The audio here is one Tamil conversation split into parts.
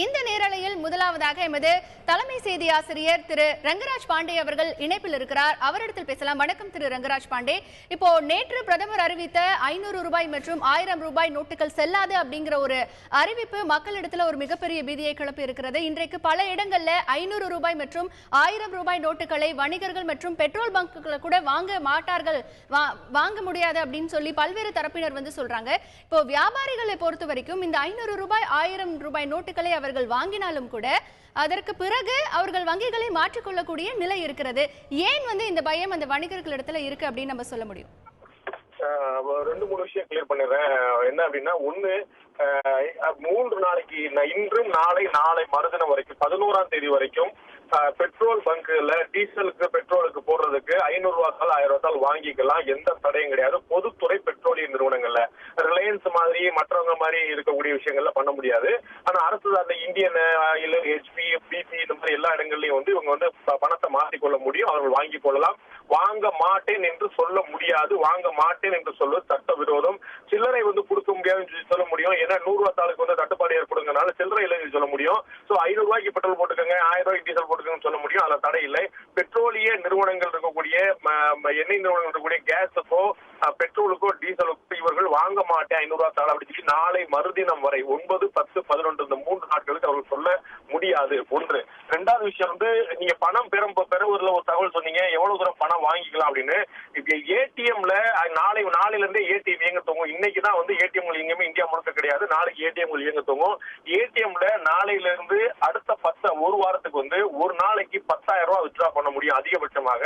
இந்த நேரலையில் முதலாவதாக எமது தலைமை செய்தி ஆசிரியர் திரு ரங்கராஜ் பாண்டே அவர்கள் இணைப்பில் இருக்கிறார். அவரிடத்தில் பேசலாம். வணக்கம் திரு ரங்கராஜ் பாண்டே. இப்போ நேற்று பிரதமர் அறிவித்த 500 ரூபாய் மற்றும் 1000 ரூபாய் நோட்டுகள் செல்லாது அப்படிங்கிற ஒரு அறிவிப்பு மக்களிடத்துல ஒரு மிகப்பெரிய பீதியை கிளப்பி இருக்கிறது. இன்றைக்கு பல இடங்கள்ல 500 ரூபாய் மற்றும் 1000 ரூபாய் நோட்டுகளை வணிகர்கள் மற்றும் பெட்ரோல் பங்குகளை கூட வாங்க மாட்டார்கள், வாங்க முடியாது அப்படின்னு சொல்லி பல்வேறு தரப்பினர் சொல்றாங்க. இப்போ வியாபாரிகளை பொறுத்த வரைக்கும் இந்த 500 ரூபாய் 1000 ரூபாய் நோட்டுகளை அவர்கள் வாங்கினாலும் கூட அதற்கு பிறகு அவர்கள் வங்கிகளை மாற்றிக்கொள்ளக்கூடிய நிலை இருக்கிறது. ஏன் இந்த பயம் அந்த வணிகர்களிடத்துல இருக்கு அப்படின்னு நம்ம சொல்ல முடியும்? ரெண்டு மூணு விஷயம் கிளியர் பண்ணிடுறேன். என்ன அப்படின்னா, ஒண்ணு, 3 நாளைக்கு இன்று நாளை மறுதினம் வரைக்கும் 11ஆம் தேதி வரைக்கும் பெட்ரோல் பங்குல டீசலுக்கு பெட்ரோலுக்கு போடுறதுக்கு 500 ரூபாய்த்தால் 1000 ரூபாய்த்தால் வாங்கிக்கலாம். எந்த தடையும் கிடையாது. பொதுத்துறை பெட்ரோலிய நிறுவனங்கள்ல ரிலையன்ஸ் மாதிரி மற்றவங்க மாதிரி இருக்கக்கூடிய விஷயங்கள்ல பண்ண முடியாது. ஆனா அரசு அந்த இந்தியன் ஆயில், HP, BP இந்த மாதிரி எல்லா இடங்கள்லயும் இவங்க பணத்தை மாற்றிக்கொள்ள முடியும். அவர்கள் வாங்கி கொள்ளலாம். வாங்க மாட்டேன் என்று சொல்ல முடியாது. வாங்க மாட்டேன் என்று சொல்வது சட்டவிரோதம். சில்லறை கொடுக்க முடியாதுன்னு சொல்ல முடியும். ஏன்னா 100 ரூபாய் தாளுக்கு தட்டுப்பாடு ஏற்படுங்கனால சில்லறை இல்லைன்னு சொல்ல முடியும். சோ 500 ரூபாய்க்கு பெட்ரோல் போட்டுக்கோங்க, 1000 ரூபாய்க்கு டீசல் போட்டுக்கோங்கன்னு சொல்ல முடியும். அதுல தடை இல்லை. பெட்ரோலிய நிறுவனங்கள் இருக்கக்கூடிய எண்ணெய் நிறுவனங்கள் இருக்கக்கூடிய கேஸுக்கோ பெட்ரோலுக்கோ டீசலுக்கோ இவர்கள் வாங்க மாட்டேன் 500 ரூபாய் தாள் அப்படி சொல்லி நாளை மறுதினம் வரை 9, 10, 11 இந்த 3 நாட்களுக்கு அவர்கள் சொல்ல முடியாது. ஒன்று. ரெண்டாவது விஷயம் நீங்க பணம் பெறுவதில் ஒரு தகவல் சொன்னீங்க, எவ்வளவு தூரம் பணம் வாங்கிக்கலாம் அப்படின்னு. இப்ப ஏடிஎம்ல நாளையில இருந்தே ஏடிஎம் இயங்க தோங்கும். இன்னைக்குதான் ஏடிஎம் எங்கேயுமே இந்தியா முழுக்க கிடையாது. நாளைக்கு ஏடிஎம் இயங்க தோங்கும். ஏடிஎம்ல நாளையில இருந்து அடுத்த ஒரு வாரத்துக்கு ஒரு நாளைக்கு 10,000 ரூபாய் வித்ட்ரா பண்ண முடியும் அதிகபட்சமாக.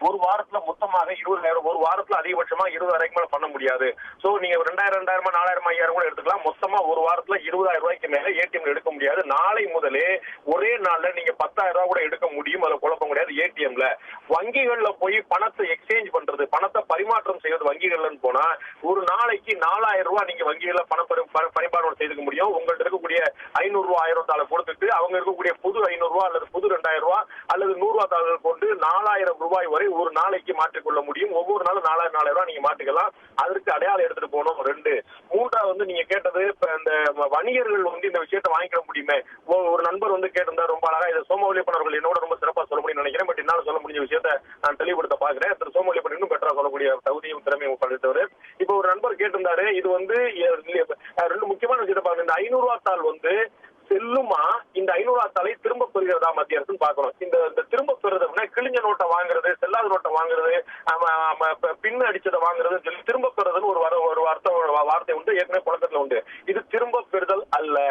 ஒரு வாரத்துல மொத்தமாக 20,000, ஒரு வாரத்துல அதிகபட்சமா 20,000 மேல பண்ண முடியாது. சோ நீங்க 2000, 4000, 5000 கூட எடுத்துக்கலாம். மொத்தமா ஒரு வாரத்துல 20,000 ரூபாய்க்கு மேல ஏடிஎம் எடுக்க முடியாது. நாளை முதலே ஒரே நாள்ல நீங்க 10,000 ரூபாய் கூட எடுக்க முடியும். அதுல குழப்பம் கிடையாது. ஏடிஎம்ல வங்கிகள்ல போய் பணத்தை எக்ஸ்சேஞ்ச் பண்றது, பணத்தை பரிமாற்றம் செய்வது வங்கிகள்ல போனா ஒரு நாளைக்கு 4,000 ரூபாய் நீங்க வங்கிகள்ல பரிமாற்றம் செய்துக்க முடியும். உங்கள்ட்ட இருக்கக்கூடிய 500 ரூபாய் 1000 தாளை கொடுத்துட்டு அவங்க இருக்கக்கூடிய புது 500 ரூபாய் அல்லது புது 2000 ரூபாய் அல்லது 100 ரூபாய் தாள்கள் கொண்டு 4,000 ரூபாய் வரை ஒரு நாளைக்கு மாற்றிக்கொள்ள முடியும். ஒவ்வொரு நாளும் 4,000 ரூபாய் நீங்க மாற்றிக்கலாம். அதற்கு அடையாளம் எடுத்துட்டு போகணும். 2. மூன்றாவது நீங்க கேட்டது இந்த வணிகர்கள் இந்த விஷயத்தை வாங்கிக்க முடியுமே. ஒரு நண்பர் கேட்டிருந்தார் ரொம்ப அழகா. இதை சோமவல்லியப்பன் அவர்கள் என்னோட ரொம்ப சிறப்பா சொல்ல முடியும்னு நினைக்கிறேன். பட் என்னால சொல்ல முடிஞ்ச விஷயத்தை நான் தெளிவுபடுத்த பாக்குறேன். திரு சோமவல்லியப்பன் இன்னும் பெற்றா சொல்லக்கூடிய தகுதியும் திறமையும் படித்தவர். இப்ப ஒரு நண்பர் கேட்டிருந்தாரு, இது ரெண்டு முக்கியமான விஷயத்தை பாருங்க. இந்த 500 ரூபாய் தாள் செல்லுமா, இந்த 500 ரூபாய் தாளை திரும்ப பெறுகிறதா மத்திய அரசு பார்க்கணும். இந்த திரும்ப பெறுறதுன்னா கிழிஞ்ச நோட்டை வாங்குறது, செல்லாத நோட்டை வாங்குறது, பின் அடிச்சதை வாங்குறது சொல்லி திரும்ப பெறுறதுன்னு ஒரு வார்த்தை ஏற்கனவே புழக்கத்துல உண்டு. இது திரும்ப பெறுதல் அல்ல.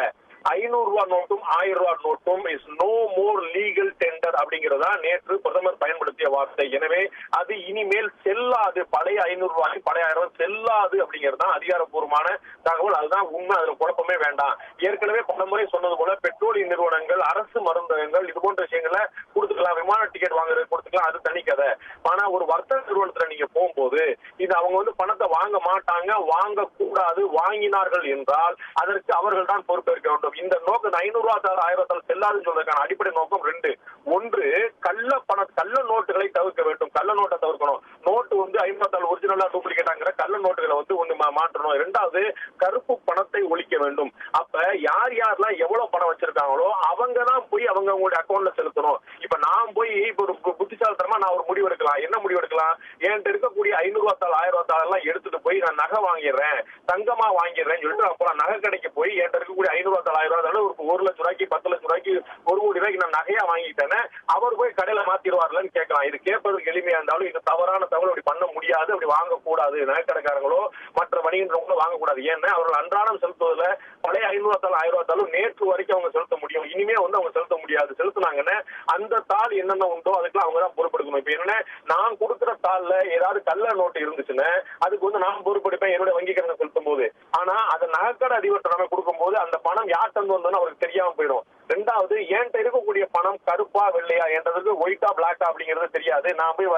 500 ரூபாய் நோட்டும் 1000 ரூபாய் நோட்டும் is no more legal tender அப்படிங்கறதா நேற்று பிரதமர் பயன்படுத்திய வார்த்தை. எனவே அது இனிமேல் செல்லாது. பழைய 500 ரூபாய் பழைய 1000 ரூபாய் செல்லாது அப்படிங்கிறது தான் அதிகாரப்பூர்வமான தகவல். அதுதான் உண்மை. அதுல குழப்பமே வேண்டாம். ஏற்கனவே பல முறை சொன்னது போல பெட்ரோலிய நிறுவனங்கள், அரசு மருந்தகங்கள் இது போன்ற விஷயங்களை கொடுத்துக்கலாம். விமான டிக்கெட் வாங்குறது கொடுத்துக்கலாம். அது தனி கதை. ஆனா ஒரு வர்த்தக நிறுவனத்துல நீங்க போகும்போது இது அவங்க பணத்தை வாங்க மாட்டாங்க, வாங்க கூடாது. வாங்கினார்கள் என்றால் அதற்கு அவர்கள் தான் பொறுப்பேற்க வேண்டும். இந்த நோக்கம் 500 ரூபாய் 1000 ரூபாய் செல்லாதுன்னு சொல்றதுக்கான அடிப்படை நோக்கம் 2. ஒன்று, கள்ள நோட்டுகளை தவிர்க்க வேண்டும். கள்ள நோட்டை தவிர்க்கணும். நோட்டு 500 ஒரிஜினலா டூப்ளிகேட்டாங்கிற கள்ள நோட்டுகளை ஒண்ணு மாற்றணும். 2வது, கருப்பு பணத்தை ஒழிக்க வேண்டும். அப்ப யாரெல்லாம் எவ்வளவு பணம் வச்சிருக்காங்களோ அவங்க தான் போய் அவங்களுடைய அக்கௌண்ட்ல செலுத்தணும். இப்ப நான் போய் ஒரு புத்திசாலித்தனமா நான் ஒரு முடிவு எடுக்கலாம். என்ன முடிவு எடுக்கலாம்? என்கிட்ட இருக்கக்கூடிய 500 ரூபாய் 1000 ரூபாய் எல்லாம் எடுத்துட்டு போய் நான் நகை வாங்கிடுறேன், தங்கமா வாங்கிடுறேன்னு சொல்லிட்டு அப்புறம் நகை கடைக்கு போய் என்கிட்ட இருக்கக்கூடிய 500 ரூபாய் 1000 ரூபாய் ஒரு 1 லட்சம் ரூபாய்க்கு 10 லட்சம் ரூபாய்க்கு 1 கோடி ரூபாய்க்கு நான் நகையா வாங்கிட்டேன்னு அவர் போய் கடையில மாத்திடுவார்லன்னு கேட்கலாம். இது கேட்பதற்கு எளிமையா இருந்தாலும் இது தவறான தகவல். அப்படி பண்ண முடியாது. அப்படி வாங்கக்கூடாது. நகைக்கடைக்காரங்களோ மற்ற வணிகர்களும் வாங்கக்கூடாது. ஏன்னா அவர்கள் அன்றாடம் செலுத்துவதில் பழைய 500 ரூபாய் 1000 ரூபாய் தாளும் நேற்று வரைக்கும் அவங்க செலுத்த முடியும். இனிமே அவங்க செலுத்த முடியாது. செலுத்தினாங்கன்னா அந்த தாள் என்னென்ன உண்டோ அதுக்கெல்லாம் அவங்க தான் பொறுப்பெடுக்கணும். இப்ப என்ன, நான் கொடுக்குற தாள்ல ஏதாவது கள்ள நோட்டு இருந்துச்சுன்னா அதுக்கு நான் பொறுப்பெடுப்பேன் என்னோட வங்கிக்காரங்க செலுத்தும் போது. ஆனா அதை நகைக்கடை அதிபர்கிட்ட நம்ம கொடுக்கும் போது அந்த பணம் யார்கிட்ட வந்தோன்னு அவருக்கு தெரியாம போயிடும். ரெண்டாவது என்கிட்ட இருக்கக்கூடிய பணம் கருப்பா வெள்ளையா என்றதுக்கு ஒயிட்டா பிளாக்கா அப்படிங்கிறது தெரியாது. நான் போய்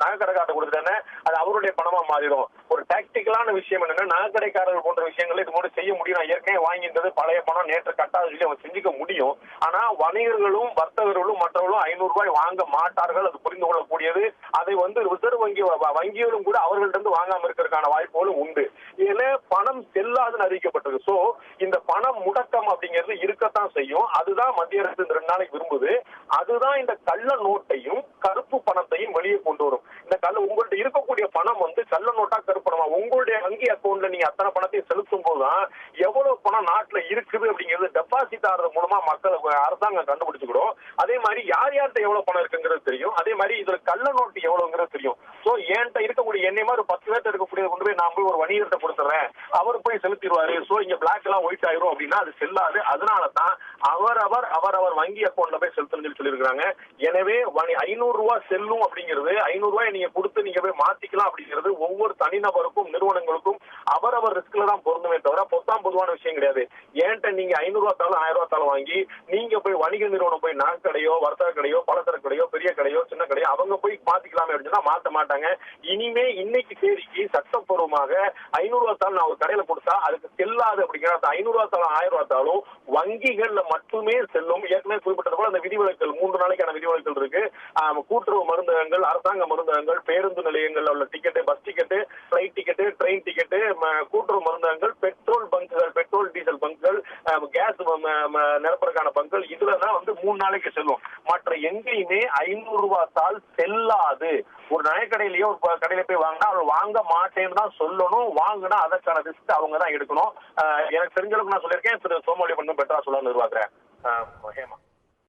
நகைக்கடைக்காரர் கொடுத்துட்டேன்னா அது அவருடைய பணமா மாறிடும். ஒரு டாக்டிக்கலான விஷயம் என்னன்னா, நகைக்கடைக்காரர்கள் போன்ற விஷயங்களை இது மட்டும் செய்ய முடியும். நான் ஏற்கனவே வாங்கின்றது பழைய பணம் நேற்று கட்டாத சொல்லி அவங்க செஞ்சுக்க முடியும். ஆனா வணிகர்களும் வர்த்தகர்களும் மற்றவர்களும் 500 ரூபாய் வாங்க மாட்டார்கள். அது புரிந்து கொள்ளக்கூடியது. அதை ரிசர்வ் வங்கிகளும் கூட அவர்கள்ட்ட வாங்காம இருக்கிறதுக்கான வாய்ப்புகளும் உண்டு. இதுல பணம் செல்லாதுன்னு அறிவிக்கப்பட்டிருக்கு. சோ இந்த பணம் முடக்கம் அப்படிங்கிறது இருக்கத்தான் செய்யும். அதுதான் மத்திய அரசு இந்த 2 நாளைக்கு விரும்புது. அதுதான் இந்த கள்ள நோட்டையும் கருப்பு பணத்தையும் வெளியே கொண்டு வரும். இந்த உங்கள்ட்ட இருக்கக்கூடிய பணம் கள்ள நோட்டா கருப்பு பணமா உங்களுடைய வங்கி அக்கௌண்ட்ல நீங்க அத்தனை பணத்தையும் செலுத்தும் போதுதான் எவ்வளவு பணம் நாட்டுல இருக்குது அப்படிங்கிறது டெபாசிட் ஆறது மூலமா மக்கள் அரசாங்கம் கண்டுபிடிச்சுக்கிறோம். அதே மாதிரி யார் யார்கிட்ட எவ்வளவு பணம் இருக்குங்கிறது தெரியும். அதே மாதிரி இதுல கள்ள நோட்டு எவ்வளவுங்கிறது தெரியும். சோ என்கிட்ட இருக்கக்கூடிய என்னை மாதிரி 10 பேர்ட்ட இருக்கக்கூடிய கொண்டு போய் நான் போய் ஒரு வணிகர்கிட்ட கொடுத்துறேன், அவர் போய் செலுத்திடுவாரு. சோ இங்க பிளாக் எல்லாம் ஒயிட் ஆயிரும் அப்படின்னா அது செல்லாது. அதனாலதான் அவரவர் வங்கி அக்கௌண்ட்ல போய் செலுத்தணும்னு சொல்லியிருக்காங்க. எனவே 500 ரூபாய் செல்லும் அப்படிங்கிறது 500 ரூபாய் நீங்க கொடுத்து நீங்க போய் மாத்திக்கலாம் அப்படிங்கிறது ஒவ்வொரு தனிநபருக்கும் நிறுவனங்களுக்கும் அவரவர் ரிஸ்க்ல தான் பொருந்துமே தவிர பொதுவான விஷயம் கிடையாது. ஏன்ட்ட நீங்க 500 ரூபாய் தாலும் 1000 ரூபாய் தாலும் வாங்கி நீங்க போய் வணிக நிறுவனம் போய் நகை கடையோ வர்த்தக கடையோ பலசரக்கு கடையோ பெரிய கடையோ சின்ன கடையோ அவங்க போய் மாத்திக்கலாமே அப்படின்னா மாத்த மாட்டாங்க. இனிமே இன்னைக்கு தேதிக்கு சட்டப்பூர்வமாக 500 ரூபாய் தாலும் நான் ஒரு கடையில கொடுத்தா அதுக்கு செல்லாது அப்படிங்கிற 500 ரூபாய் தாலும் 1000 ரூபாய் தாலும் வங்கிகள்ல மட்டுமே செல்லும். ஏற்கனவே குறிப்பிட்டது போல அந்த விதிவிலக்குகள் 3 நாளைக்கான விதிவிலக்குகள் இருக்கு. கூட்டுறவு மருந்தகங்கள், அரசாங்க மருந்தகங்கள், பேருந்து நிலையங்கள்ல உள்ள ticket, bus ticket, flight ticket, train ticket, கூட்டுறவு மருந்தகங்கள், பெட்ரோல் பங்குகள், பெட்ரோல் டீசல் பங்குகள், கேஸ் நிரப்புறதுக்கான பங்குகள் இதுலதான் 3 நாளைக்கு செல்லும். மற்ற எங்கேயுமே 500 ரூபாய் தாள் செல்லாது. ஒரு நகைக்கடையிலயோ ஒரு கடையில போய் வாங்கினா அவர் வாங்க மாட்டேன்னு தான் சொல்லணும். வாங்கினா அதற்கான ரிஸ்க் அவங்க தான் எடுக்கணும். எனக்கு தெரிஞ்சளவுக்கு நான் சொல்லியிருக்கேன். திரு சோமவழி பண்ணும் பெற்றா சொல்ல நிர்வாகிறேன். ஹேமா.